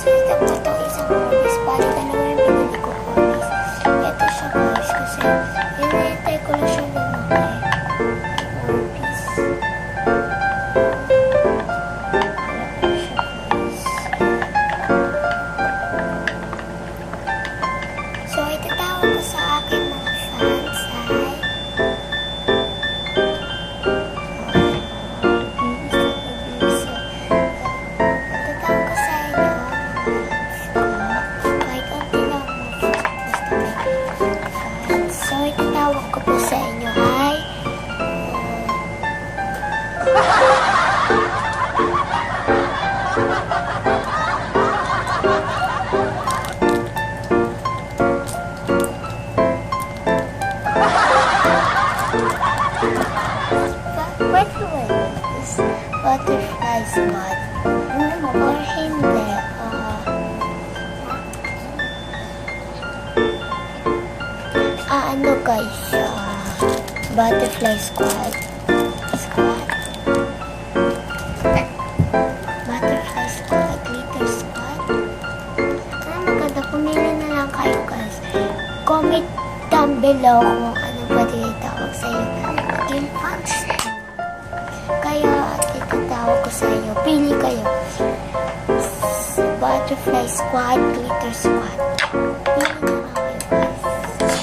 Ito po ito isang Orbis. Bali, dalawa yung binili ko Orbis. Ito siya guys kasi hinihintay ko lang siya lumaki. Orbis. So, itatawag ko sa aking mga fans ay butterflies mod or hindi ano guys butterfly squad butterfly squad, glitter squad. Maganda, pumili na lang kayo guys. Comment down below kung ano ba tinatawag sa iyo. Naging fans kaya itatawag ko sa inyo. Pili kayo. Butterfly squad, glitter squad. Pili na lang kayo guys.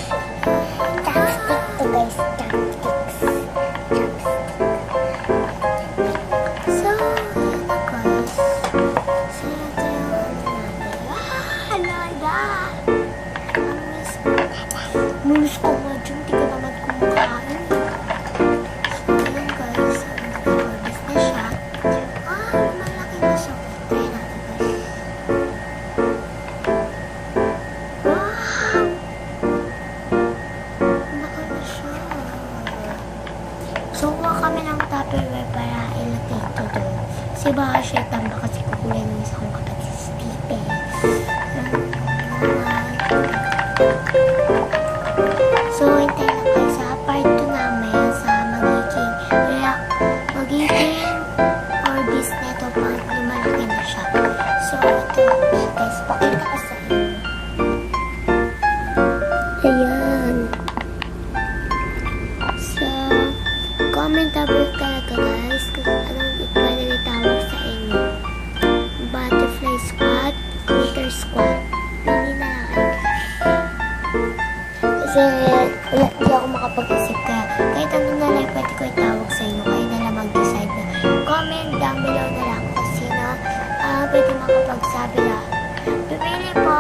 Tactic to guys, tactics. So, yun na guys. So, ito yung natin. Nada! Miss ko nga dyan, di ka naman kumakain. So, kuha kami ng Tupperware para ilagay ito doon. Kasi baka siya tamba kasi kukulay ng isang kapatid si Stephen. So, hintay lang kayo sa part 2 namin sa magiging Orbis neto pang lumalaki na siya. So, ito guys, pakita ko sa inyo. Ayan. So, comment above talaga guys kung anong pwede itawag sa inyo. Butterfly squad, glitter squad. Pili na lang kayo guys. Kasi hindi ako makapag-isip ka. Kahit ano na lang pwede ko itawag sa inyo. Kayo na lang mag-decide na. Comment down below na lang kung sino pwede makapagsabi lang. Pipili po